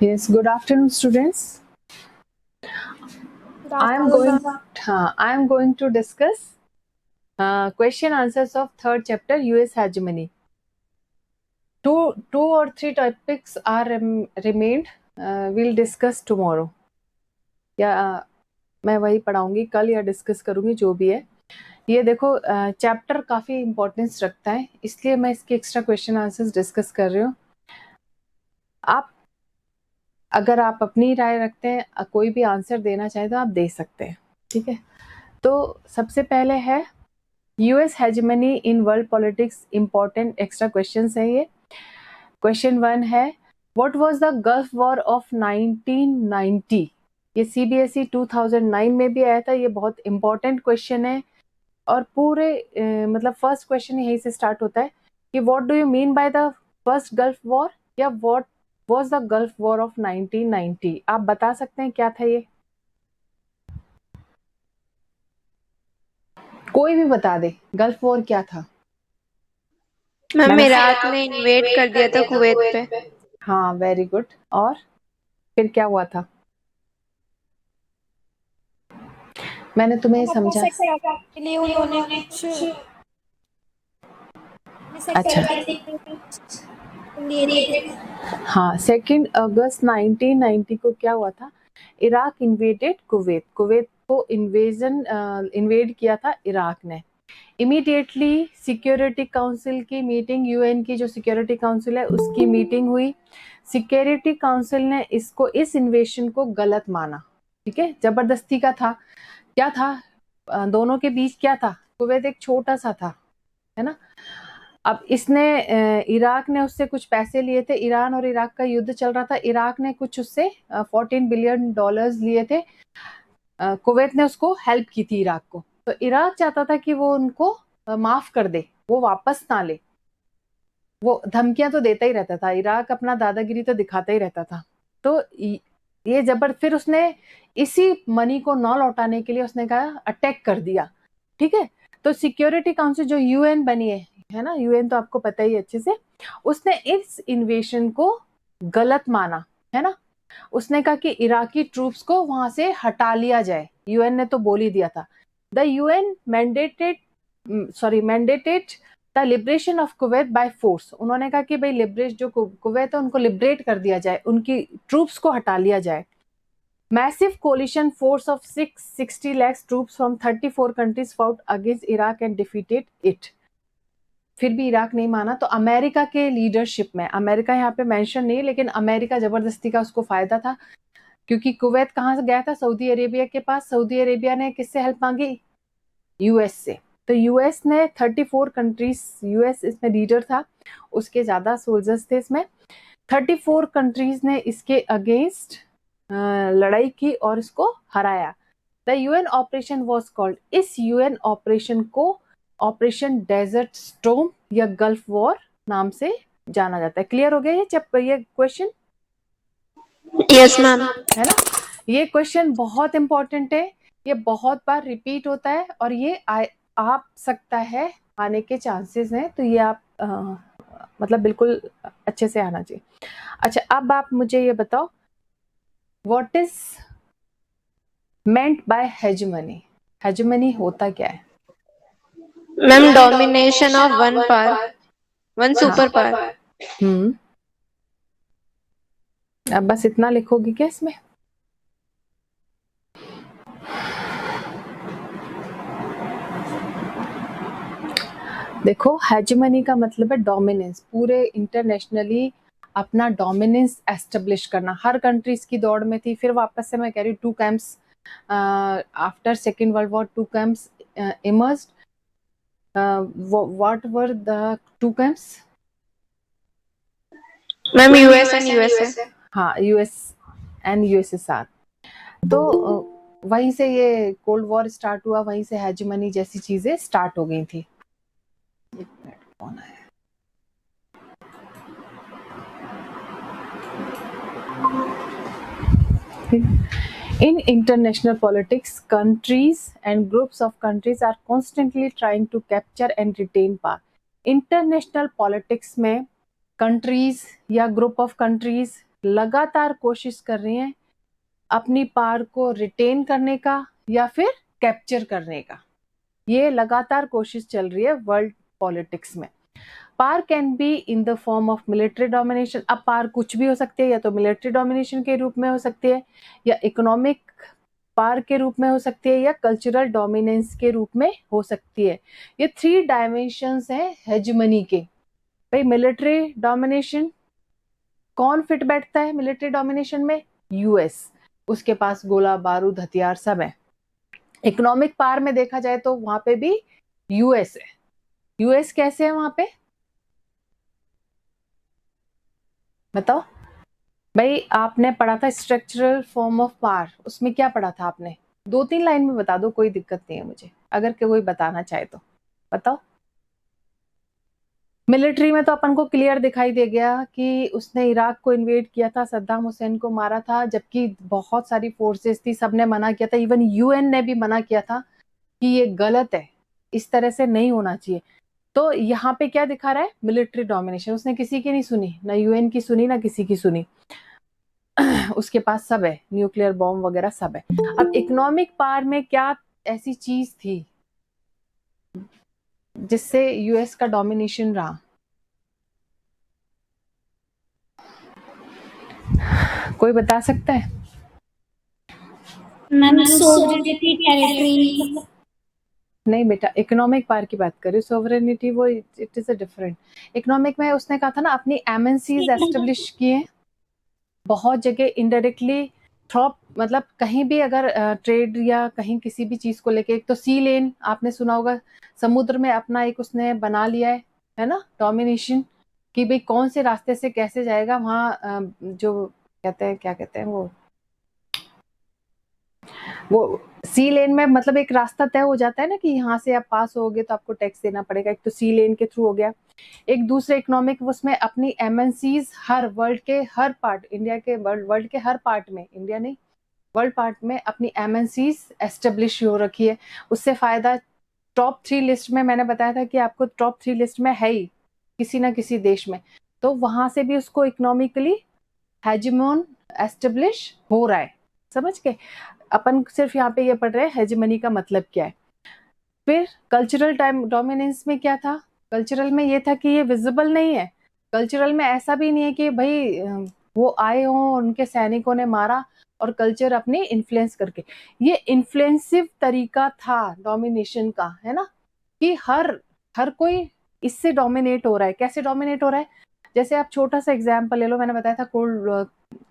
Yes, good afternoon, students. Good I am afternoon, going. ma'am. I am going to discuss question answers of third chapter U.S. hegemony. Two or three topics are remained. We'll discuss tomorrow. या मैं वही पढ़ाऊंगी कल या discuss करूंगी जो भी है. ये देखो चैप्टर काफी इंपॉर्टेंस रखता है, इसलिए मैं इसके एक्स्ट्रा क्वेश्चन आंसर्स डिस्कस कर रही हूँ. आप अगर आप अपनी राय रखते हैं, कोई भी आंसर देना चाहे तो आप दे सकते हैं. ठीक है, तो सबसे पहले है US hegemony in world politics. Important extra question है ये. क्वेश्चन 1 है, what was the Gulf war of 1990. ये सीबीएसई 2009 में भी आया था. ये बहुत इंपॉर्टेंट क्वेश्चन है और पूरे मतलब फर्स्ट क्वेश्चन यही से स्टार्ट होता है कि what do you mean by the first Gulf war या what was the Gulf war of 1990. आप बता सकते हैं क्या था ये? कोई भी बता दे, गल्फ वॉर क्या था? मैम, इराक ने इन्वेड कर दिया था कुवैत पे। हाँ, वेरी गुड. और फिर क्या हुआ था? मैंने तुम्हें अपना समझा. सेक्टर के लिए उन्होंने कुछ अच्छा, लिए थे। हाँ, 2 अगस्त 1990 को क्या हुआ था? Iraq invaded Kuwait. कुवैत को इन्वेड किया था इराक ने. इमीडिएटली सिक्योरिटी काउंसिल की मीटिंग, यूएन की जो सिक्योरिटी काउंसिल है उसकी मीटिंग हुई. सिक्योरिटी काउंसिल ने इस इन्वेशन को गलत माना. ठीक है, जबरदस्ती का था. क्या था दोनों के बीच? क्या था? कुवैत एक छोटा सा था, है ना. अब इसने इराक ने उससे कुछ पैसे लिए थे. ईरान और इराक का युद्ध चल रहा था. इराक ने कुछ उससे $14 बिलियन लिए थे. कुवैत ने उसको हेल्प की थी इराक को. तो इराक चाहता था कि वो उनको माफ कर दे, वो वापस ना ले. वो धमकियां तो देता ही रहता था. इराक अपना दादागिरी तो दिखाता ही रहता था. तो ये फिर उसने इसी मनी को न लौटाने के लिए उसने कहा अटैक कर दिया. ठीक है, तो सिक्योरिटी काउंसिल जो यूएन बनी है ना, यूएन तो आपको पता ही अच्छे से, उसने इस इन्वेशन को गलत माना, है ना. उसने कहा कि इराकी ट्रूप्स को वहां से हटा लिया जाए. यूएन ने तो बोल ही दिया था. The UN mandated the liberation of Kuwait by force. उन्होंने कहा कि भाई लिबरेट जो कुवैत है उनको लिबरेट कर दिया जाए, उनकी ट्रूप्स को हटा लिया जाए. Massive coalition force of 660 lakh troops from 34 countries fought against Iraq and defeated it. फिर भी इराक नहीं माना. तो अमेरिका के लीडरशिप में, अमेरिका यहाँ पे मेंशन नहीं, लेकिन अमेरिका जबरदस्ती का उसको फायदा था, क्योंकि कुवैत कहाँ से गया था? सऊदी अरेबिया के पास. सऊदी अरेबिया ने किससे हेल्प मांगी? यूएस से. तो यूएस ने 34 कंट्रीज, यूएस इसमें लीडर था, उसके ज्यादा सोल्जर्स थे इसमें. 34 कंट्रीज ने इसके अगेंस्ट लड़ाई की और इसको हराया. The UN operation was called, इस यूएन ऑपरेशन को ऑपरेशन डेजर्ट स्टॉर्म या गल्फ वॉर नाम से जाना जाता है. क्लियर हो गया ये क्वेश्चन? Yes ma'am. है ना. ये क्वेश्चन बहुत इंपॉर्टेंट है. ये बहुत बार रिपीट होता है और ये आ सकता है, आने के चांसेस हैं. तो ये आप मतलब बिल्कुल अच्छे से आना चाहिए. अच्छा, अब आप मुझे ये बताओ, what is meant by hegemony. Hegemony होता क्या है? Ma'am, domination of one power, one super power. Hmm. अब बस इतना लिखोगी क्या इसमें? देखो, हेजेमनी का मतलब है डोमिनेंस. पूरे इंटरनेशनली अपना डोमिनेंस एस्टेब्लिश करना. हर कंट्री इसकी दौड़ में थी. फिर वापस से मैं कह रही हूँ, 2 camps after second world war, 2 camps emerged. What were the 2 camps? Ma'am, US and USA. हाँ, यूएस एंड यूएसएसआर. तो वहीं से ये कोल्ड वॉर स्टार्ट हुआ, वहीं से हेजेमनी जैसी चीजें स्टार्ट हो गई थी. कौन आया? In international politics, countries and groups of countries are constantly trying to capture and retain power. International politics में countries या group of countries लगातार कोशिश कर रही हैं अपनी पावर को रिटेन करने का या फिर कैप्चर करने का। ये लगातार कोशिश चल रही है वर्ल्ड पॉलिटिक्स में। Power can be in the form of military domination. अब पावर कुछ भी हो सकती है, या तो मिलिट्री डोमिनेशन के रूप में हो सकती है, या इकोनॉमिक पावर के रूप में हो सकती है, या कल्चरल डोमिनेंस के रूप में हो सकती है। ये 3 डायमेंशंस हैं हेजमनी के। भाई मिलिट्री डोमिनेशन कौन फिट बैठता है मिलिट्री डोमिनेशन में? यूएस, उसके पास गोला बारूद हथियार सब है। इकोनॉमिक पावर में देखा जाए तो वहां पे भी यूएस है। यूएस कैसे है वहां पे, बताओ भाई। आपने पढ़ा था स्ट्रक्चरल फॉर्म ऑफ पावर, उसमें क्या पढ़ा था आपने? 2-3 लाइन में बता दो, कोई दिक्कत नहीं है मुझे, अगर कोई बताना चाहे तो बताओ। मिलिट्री में तो अपन को क्लियर दिखाई दे गया कि उसने इराक को इन्वेड किया था, सद्दाम हुसैन को मारा था, जबकि बहुत सारी फोर्सेस थी, सबने मना किया था, इवन यूएन ने भी मना किया था कि ये गलत है, इस तरह से नहीं होना चाहिए। तो यहाँ पे क्या दिखा रहा है? Military domination. उसने किसी की नहीं सुनी, ना यूएन की सुनी, ना किसी की सुनी। उसके पास सब है, न्यूक्लियर बॉम्ब वगैरह सब है। अब इकोनॉमिक पावर में क्या ऐसी चीज थी जिससे यूएस का डोमिनेशन रहा? कोई बता सकता है? Ma'am sovereignty, territory. नहीं बेटा, इकोनॉमिक पावर की बात करी, सोवरेनिटी वो it is a different. Economic में उसने कहा था ना अपनी एमएनसीज एस्टेब्लिश किए बहुत जगह इनडायरेक्टली थ्रू, मतलब कहीं भी अगर ट्रेड या कहीं किसी भी चीज को लेके। एक तो सी लेन आपने सुना होगा, समुद्र में अपना एक उसने बना लिया है ना, डोमिनेशन, कि भाई कौन से रास्ते से कैसे जाएगा वहां, जो कहते हैं, क्या कहते हैं वो सी लेन में, मतलब एक रास्ता तय हो जाता है ना कि यहाँ से आप पास होगे तो आपको टैक्स देना पड़ेगा। एक तो सी लेन के थ्रू हो गया। एक दूसरे इकोनॉमिक उसमें अपनी एमएनसीज हर वर्ल्ड के हर पार्ट, इंडिया के वर्ल्ड के हर पार्ट में, इंडिया नहीं वर्ल्ड पार्ट में अपनी एमएनसीज एस्टेब्लिश हो रखी है। उससे फायदा टॉप 3 लिस्ट में, मैंने बताया था कि आपको टॉप 3 लिस्ट में है ही किसी ना किसी देश में, तो वहां से भी उसको इकोनॉमिकली हेजिमोन एस्टेब्लिश हो रहा है। समझ के अपन सिर्फ यहाँ पे ये पढ़ रहे हैं हेजिमनी का मतलब क्या है। फिर कल्चरल डोमिनेंस में क्या था? कल्चरल में ये था कि ये विजिबल नहीं है। कल्चरल में ऐसा भी नहीं है कि भाई वो आए हों, उनके सैनिकों ने मारा और कल्चर अपने इन्फ्लुएंस करके। ये इन्फ्लुएंसिव तरीका था डोमिनेशन का, है ना, कि हर कोई इससे डोमिनेट हो रहा है। कैसे डोमिनेट हो रहा है? जैसे आप छोटा सा एग्जाम्पल ले लो, मैंने बताया था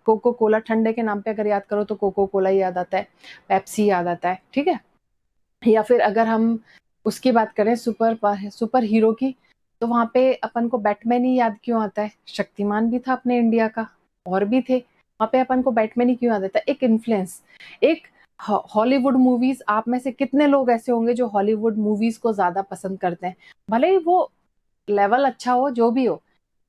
कोको कोला, ठंडे के नाम पे अगर याद करो तो कोको कोला ही याद आता है, पेप्सी याद आता है, ठीक है। या फिर अगर हम उसकी बात करें सुपर हीरो की, तो वहां पे अपन को बैटमैन ही याद क्यों आता है? शक्तिमान भी था अपने इंडिया का, और भी थे, वहां पे अपन को बैटमैन ही क्यों याद आता है? एक इन्फ्लुएंस। एक हॉलीवुड मूवीज, आप में से कितने लोग ऐसे होंगे जो हॉलीवुड मूवीज को ज्यादा पसंद करते हैं, भले ही वो लेवल अच्छा हो, जो भी हो।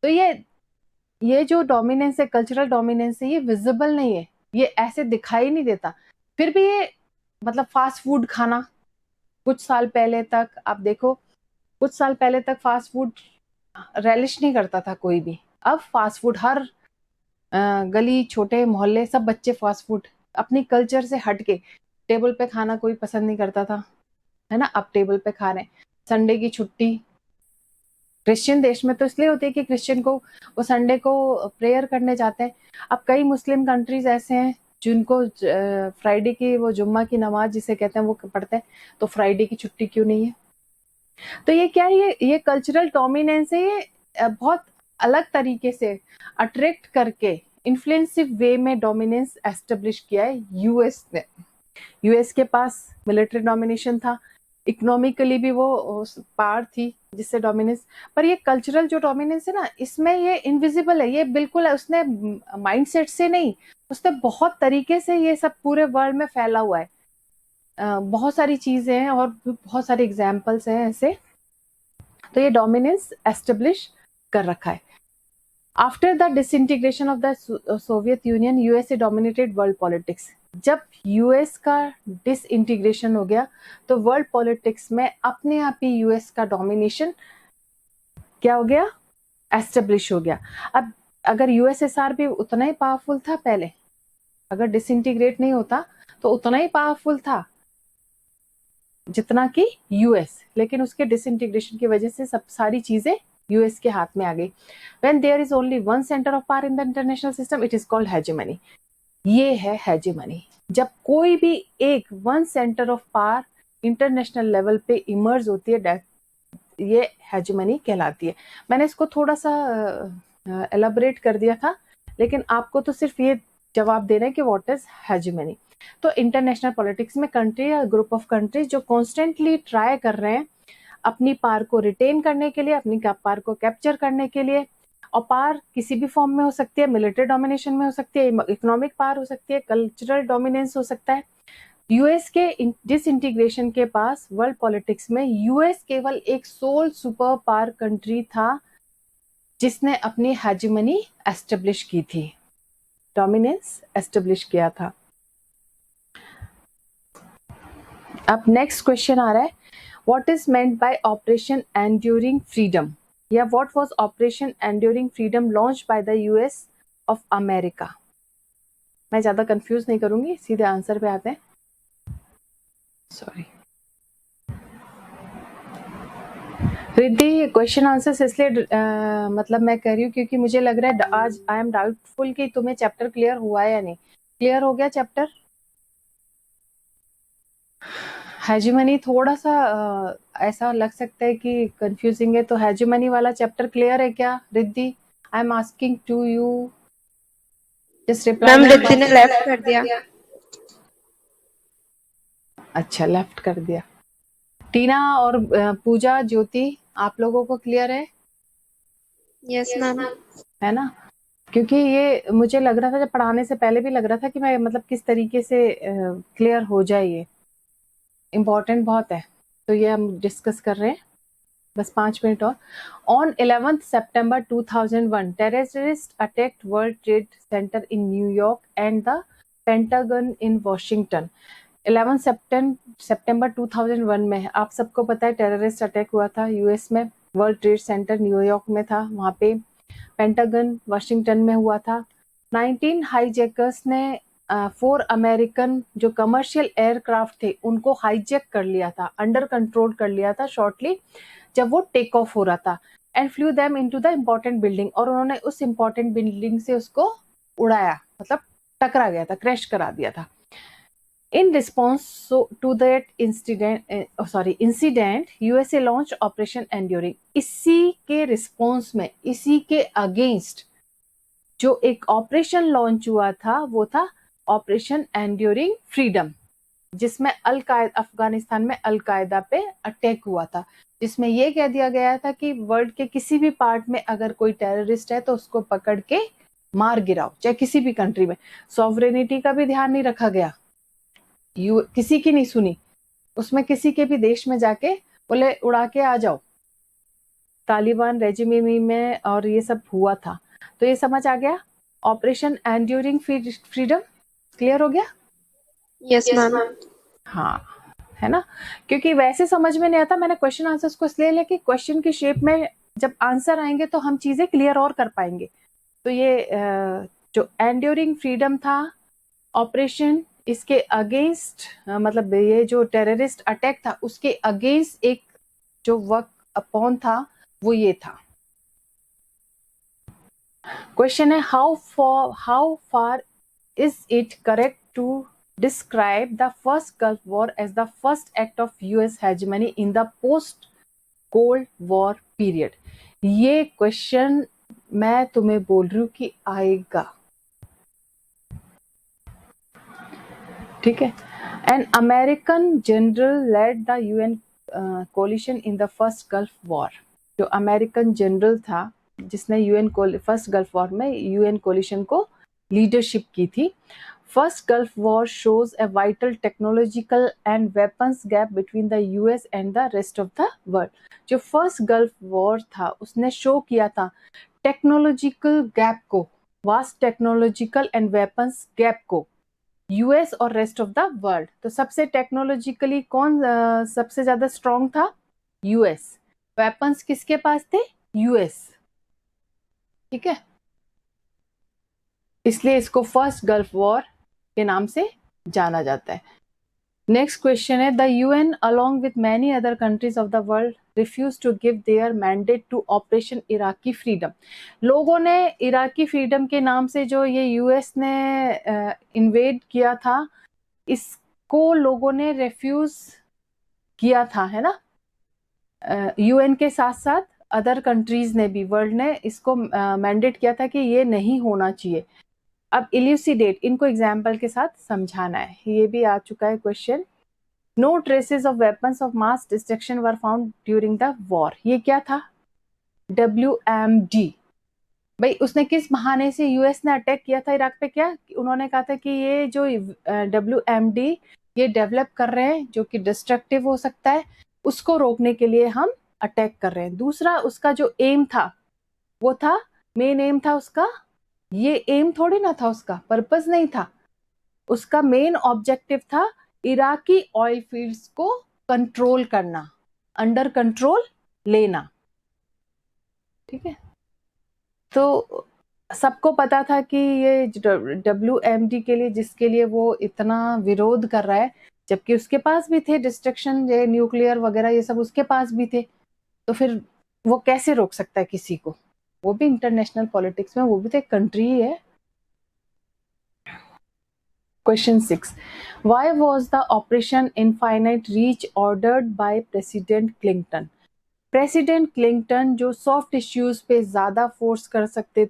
तो ये जो डोमिनेंस है, कल्चरल डोमिनेंस है, ये विजिबल नहीं है, ये ऐसे दिखाई नहीं देता। फिर भी ये, मतलब फास्ट फूड खाना, कुछ साल पहले तक आप देखो, कुछ साल पहले तक फास्ट फूड रेलिश नहीं करता था कोई भी। अब फास्ट फूड हर गली, छोटे मोहल्ले, सब बच्चे फास्ट फूड, अपनी कल्चर से हट के टेबल पे खाना कोई पसंद नहीं करता था, है ना, अब टेबल पे खा रहे हैं। संडे की छुट्टी क्रिश्चियन देश में तो इसलिए होती है कि क्रिश्चियन को वो संडे को प्रेयर करने जाते हैं। अब कई मुस्लिम कंट्रीज ऐसे हैं जिनको फ्राइडे की, वो जुम्मा की नमाज जिसे कहते हैं, वो पढ़ते हैं, तो फ्राइडे की छुट्टी क्यों नहीं है? तो ये क्या है? ये कल्चरल डोमिनेंस है। ये बहुत अलग तरीके से अट्रैक्ट करके इन्फ्लुएंसिव वे में डोमिनेंस एस्टेब्लिश किया है यूएस ने। यूएस के पास मिलिट्री डोमिनेशन था, इकोनॉमिकली भी वो पावर थी जिससे डोमिनेंस। पर ये कल्चरल जो डोमिनेंस है ना, इसमें ये इनविजिबल है, ये बिल्कुल है, उसने माइंडसेट से नहीं, उसने बहुत तरीके से ये सब पूरे वर्ल्ड में फैला हुआ है। बहुत सारी चीजें हैं और बहुत सारे एग्जाम्पल्स हैं ऐसे। तो ये डोमिनेंस एस्टेब्लिश कर रखा है। After the disintegration of the Soviet union, USA dominated world politics. जब यूएस का डिसइंटीग्रेशन हो गया तो वर्ल्ड पॉलिटिक्स में अपने आप ही यूएस का डोमिनेशन क्या हो गया? एस्टेब्लिश हो गया। अब अगर यूएसएसआर भी उतना ही पावरफुल था पहले, अगर डिसइंटीग्रेट नहीं होता तो उतना ही पावरफुल था जितना कि यूएस, लेकिन उसके डिसइंटीग्रेशन की वजह से सब सारी चीजें यूएस के हाथ में आ गई। When there is only one centre of power in the international system it is called hegemony. ये है हेजेमनी, जब कोई भी एक one centre of power international level पे इमर्ज होती है, ये हेजेमनी कहलाती है। मैंने इसको थोड़ा सा एलाबोरेट कर दिया था, लेकिन आपको तो सिर्फ ये जवाब देना है कि व्हाट इज हेजेमनी। तो इंटरनेशनल पॉलिटिक्स में कंट्री या ग्रुप ऑफ कंट्रीज जो कॉन्स्टेंटली ट्राई कर रहे हैं अपनी पावर को रिटेन करने के लिए, अपनी पावर को कैप्चर करने के लिए, और पावर किसी भी फॉर्म में हो सकती है, मिलिट्री डोमिनेशन में हो सकती है, इकोनॉमिक पावर हो सकती है, कल्चरल डोमिनेंस हो सकता है। यूएस के डिसइंटीग्रेशन के पास वर्ल्ड पॉलिटिक्स में यूएस केवल एक सोल सुपर पावर कंट्री था जिसने अपनी हेजेमनी एस्टेब्लिश की थी, डोमिनेंस एस्टेब्लिश किया था। अब नेक्स्ट क्वेश्चन आ रहा है, what is meant by operation enduring freedom, या what was operation enduring freedom launched by the US of America. मैं ज्यादा कंफ्यूज नहीं करूंगी, सीधे आंसर पे आते हैं। सॉरी रिद्धि, क्वेश्चन आंसर्स इसलिए मतलब मैं कह रही हूँ क्योंकि मुझे लग रहा है आज आई एम डाउटफुल कि तुम्हें चैप्टर क्लियर हुआ है या नहीं। क्लियर हो गया चैप्टर? हेजेमनी थोड़ा सा ऐसा लग सकता है कि कंफ्यूजिंग है, तो हेजेमनी वाला चैप्टर क्लियर है क्या Riddhi? I am asking to you, just reply. Ma'am Riddhi ने लेफ्ट कर दिया। अच्छा, लेफ्ट कर दिया। टीना और पूजा, ज्योति, आप लोगों को क्लियर है? Yes ma'am. है ना? क्योंकि ये मुझे लग रहा था, जब पढ़ाने से पहले भी लग रहा था कि मैं मतलब किस तरीके से क्लियर हो जाए, ये इम्पोर्टेंट बहुत है, तो ये हम डिस्कस कर रहे हैं बस 5 मिनट और। On 11 September 2001 terrorist attacked world trade centre in New York and the pentagon in Washington. 11 सितंबर 2001 में आप सबको पता है टेररिस्ट अटैक हुआ था यूएस में, वर्ल्ड ट्रेड सेंटर न्यूयॉर्क में था, वहां पे पेंटागन वाशिंगटन में हुआ था। 19 हाईजैकर्स ने 4 अमेरिकन जो कमर्शियल एयरक्राफ्ट थे उनको हाईजैक कर लिया था, अंडर कंट्रोल कर लिया था शॉर्टली जब वो टेक ऑफ हो रहा था, and flu them into the important building, और उन्होंने उस इम्पोर्टेंट बिल्डिंग से उसको उड़ाया, मतलब टकरा गया था, क्रैश करा दिया था। In response to that incident, USA launched Operation Enduring। इसी के रिस्पॉन्स में, इसी के अगेंस्ट जो एक ऑपरेशन लॉन्च हुआ था वो था ऑपरेशन एंड्यूरिंग फ्रीडम, जिसमें अफगानिस्तान में अलकायदा पे अटैक हुआ था, जिसमें यह कह दिया गया था कि वर्ल्ड के किसी भी पार्ट में अगर कोई टेररिस्ट है तो उसको पकड़ के मार गिराओ, चाहे किसी भी कंट्री में। सॉवरेनिटी का भी ध्यान नहीं रखा गया, किसी की नहीं सुनी, उसमें किसी के भी देश में जाके बोले उड़ा के आ जाओ, तालिबान रेजिमी में और ये सब हुआ था। तो ये समझ आ गया, ऑपरेशन एंड्यूरिंग फ्रीडम क्लियर हो गया? Yes ma'am. हाँ, है ना? क्योंकि वैसे समझ में नहीं आता, मैंने क्वेश्चन आंसर्स को इसलिए लिया कि क्वेश्चन की शेप में जब आंसर आएंगे तो हम चीजें क्लियर और कर पाएंगे। तो ये जो एंड्यूरिंग फ्रीडम था ऑपरेशन, इसके अगेंस्ट मतलब ये जो टेररिस्ट अटैक था उसके अगेंस्ट एक जो वर्क अपॉन था वो ये था। क्वेश्चन है, how far is it correct to describe the first Gulf War as the first act of US hegemony in the post Cold War period? ये क्वेश्चन मैं तुम्हें बोल रही हूं कि आएगा, ठीक है? An American general led the UN coalition in the first Gulf War. जो अमेरिकन जनरल था जिसने फर्स्ट गल्फ वॉर में यूएन कोलिशन को लीडरशिप की थी। First Gulf War shows a vital technological and weapons gap between the US and the rest of the world. जो first Gulf war था उसने शो किया था टेक्नोलॉजिकल गैप को, vast technological and weapons gap को US और rest of the world. तो सबसे टेक्नोलॉजिकली कौन सबसे ज्यादा स्ट्रॉन्ग था? यूएस। वेपन्स किसके पास थे? यूएस, ठीक है? इसलिए इसको फर्स्ट गल्फ वॉर के नाम से जाना जाता है। नेक्स्ट क्वेश्चन है, the UN along with many other countries of the world refuse to give their mandate to Operation Iraqi Freedom. लोगों ने इराकी फ्रीडम के नाम से जो ये यूएस ने इन्वेड किया था, इसको लोगों ने रिफ्यूज किया था, है ना। यूएन के साथ साथ अदर कंट्रीज ने भी, वर्ल्ड ने इसको मैंडेट किया था कि ये नहीं होना चाहिए। अब इल्यूसिडेट, इनको एग्जाम्पल के साथ समझाना है। ये भी आ चुका है question. No traces of weapons of mass destruction were found during the war. ये क्या था? WMD। भाई उसने किस बहाने से, यूएस ने अटैक किया था इराक पे, क्या उन्होंने कहा था कि ये जो WMD ये डेवलप कर रहे हैं जो कि डिस्ट्रक्टिव हो सकता है, उसको रोकने के लिए हम अटैक कर रहे हैं। दूसरा उसका जो एम था वो था, मेन एम था उसका, ये एम थोड़ी ना था, उसका पर्पस नहीं था, उसका मेन ऑब्जेक्टिव था इराकी ऑयल फील्ड्स को कंट्रोल करना, अंडर कंट्रोल लेना। ठीक है, तो सबको पता था कि ये WMD के लिए, जिसके लिए वो इतना विरोध कर रहा है, जबकि उसके पास भी थे डिस्ट्रक्शन, ये न्यूक्लियर वगैरह ये सब उसके पास भी थे, तो फिर वो कैसे रोक सकता है किसी को? वो भी इंटरनेशनल पॉलिटिक्स में, वो भी तो एक कंट्री ही है। Question 6. Why was the Operation Infinite Reach ordered by President Clinton? President Clinton जो सॉफ्ट इश्यूज पे ज्यादा फोर्स करते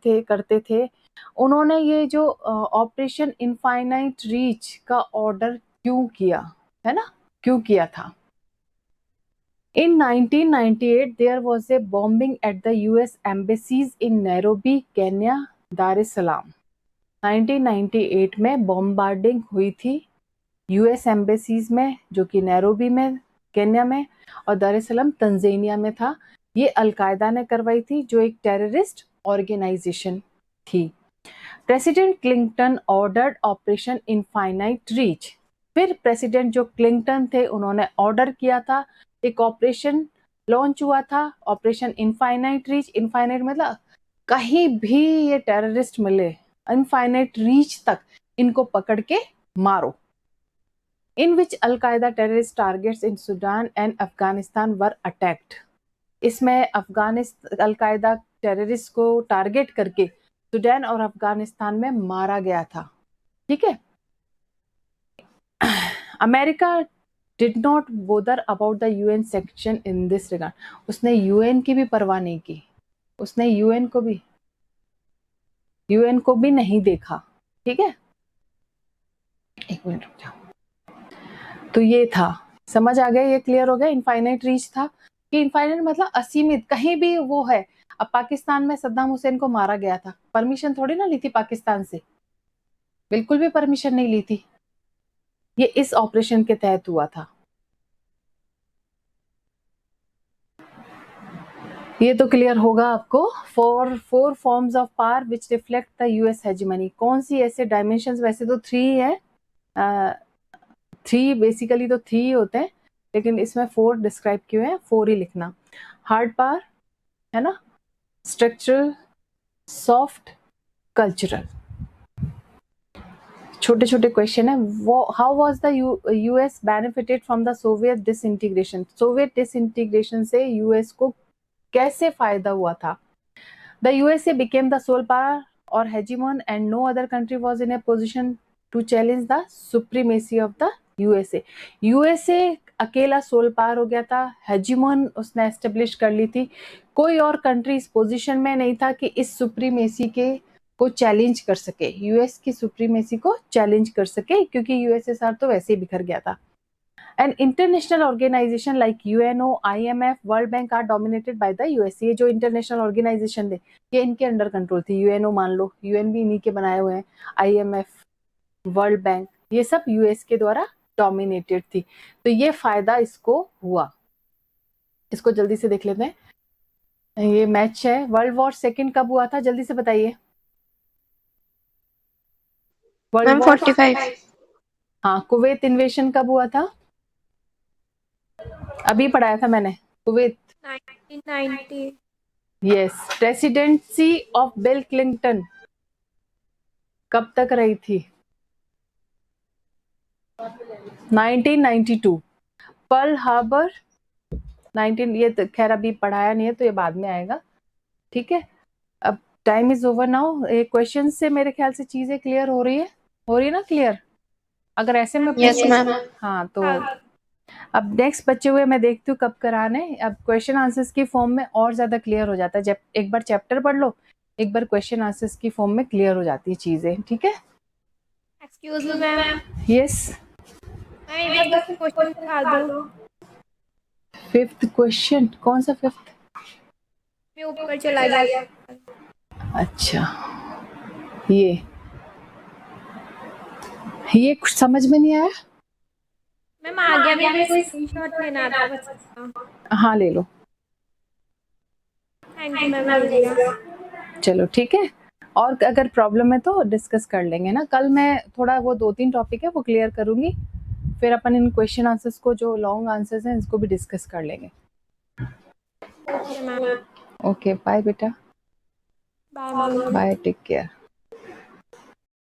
थे, उन्होंने ये जो ऑपरेशन इनफाइनाइट रीच का ऑर्डर क्यों किया, है ना, क्यों किया था? In 1998 there was a bombing at the US embassies in Nairobi, Kenya, Dar es Salaam। 1998 में बॉम्बार्डिंग हुई थी यूएस एम्बेसीज में, जो कि नैरोबी में, केन्या में, और दार एस सलाम तंजानिया में था। ये अलकायदा ने करवाई थी, जो एक टेररिस्ट ऑर्गेनाइजेशन थी। President Clinton ordered operation infinite reach. फिर प्रेसिडेंट जो क्लिंटन थे उन्होंने ऑर्डर किया था, एक ऑपरेशन लॉन्च हुआ था, ऑपरेशन इनफाइनाइट रीच। इनफाइनाइट मतलब कहीं भी ये टेररिस्ट मिले, इनफाइनाइट रीच तक इनको पकड़ के मारो। In which Al Qaeda terrorist targets in Sudan and Afghanistan were attacked। इसमें अफगानिस्तान अल कायदा टेररिस्ट को टारगेट करके सुडान और अफगानिस्तान में मारा गया था। ठीक है, America did not bother about the UN section in this regard. उसने यूएन की भी परवाह नहीं की, उसने यूएन को भी नहीं देखा। ठीक है, एक मिनट रुक जाओ। तो ये था, समझ आ गया, ये क्लियर हो गया। इनफाइनाइट रीच था कि इनफाइनाइट मतलब असीमित, कहीं भी वो है। अब पाकिस्तान में सद्दाम हुसैन को मारा गया था, परमिशन थोड़ी ना ली थी पाकिस्तान से, बिल्कुल भी परमिशन नहीं ली थी, ये इस ऑपरेशन के तहत हुआ था। ये तो क्लियर होगा आपको। Four forms of power which reflect the US hegemony. कौन सी ऐसे डायमेंशंस, वैसे तो 3 है, 3 बेसिकली तो 3 होते हैं, लेकिन इसमें 4 डिस्क्राइब किए हैं, 4 ही लिखना। हार्ड पावर, है ना, स्ट्रक्चरल, सॉफ्ट, कल्चरल। छोटे छोटे क्वेश्चन है। How was the US benefited from the Soviet disintegration. Soviet disintegration से यूएस को कैसे फायदा हुआ था? The USA became the sole power और hegemon and no other country was in a position to challenge the supremacy of the USA. USA अकेला sole power हो गया था, हेजिमोन उसने एस्टेब्लिश कर ली थी, कोई और कंट्री इस पोजीशन में नहीं था कि इस सुप्रीमेसी के को चैलेंज कर सके, यूएस की सुप्रीमेसी को चैलेंज कर सके, क्योंकि यूएसएसआर तो वैसे ही बिखर गया था। And international organisation like UNO, IMF, World Bank are dominated by the US. ये जो इंटरनेशनल ऑर्गेनाइजेशन थे ये इनके अंडर कंट्रोल थी। यूएनओ मान लो, यूएन भी इन्हीं के बनाए हुए हैं, आईएमएफ, वर्ल्ड बैंक, ये सब यूएस के द्वारा डोमिनेटेड थी। तो ये फायदा इसको हुआ। इसको जल्दी से देख लेते हैं। ये मैच है। वर्ल्ड वॉर सेकंड कब हुआ था, जल्दी से बताइए। World war 45। हाँ, कुवैत इन्वेशन कब हुआ था? अभी पढ़ाया था मैंने, Kuwait. 1990। Yes. Presidency of bill Clinton कब तक रही थी? 1992। पर्ल हार्बर 19, ये तो खैर अभी पढ़ाया नहीं है तो ये बाद में आएगा, ठीक है। अब टाइम इज ओवर नाउ। ये क्वेश्चन से मेरे ख्याल से चीजें क्लियर हो रही है ना क्लियर? अगर ऐसे में Yes, ma'am. हाँ तो अब नेक्स्ट बचे हुए मैं देखती हूँ कब कराने। अब क्वेश्चन आंसर्स की फॉर्म में और ज्यादा क्लियर हो जाता है, जब एक बार चैप्टर पढ़ लो, एक बार क्वेश्चन आंसर्स की फॉर्म में क्लियर हो जाती है चीजें, ठीक है। Excuse me, ma'am. यस। मैं इधर का क्वेश्चन दिखा दो। फिफ्थ क्वेश्चन कौन सा फिफ्थ? मैं ऊपर चला गया। अच्छा, ये कुछ समझ में नहीं आया। मैम आ गया, मेरे को स्क्रीनशॉट लेना था बस इसका। हाँ ले लो। थैंक यू मैम, ले लिया। चलो ठीक है, और अगर प्रॉब्लम है तो डिस्कस कर लेंगे ना। कल मैं थोड़ा वो 2-3 टॉपिक है वो क्लियर करूंगी, फिर अपन इन क्वेश्चन आंसर्स को जो लॉन्ग आंसर्स हैं इसको भी डिस्कस कर लेंगे। ओके मैम, ओके बाय बेटा, bye ma'am. Bye, take care.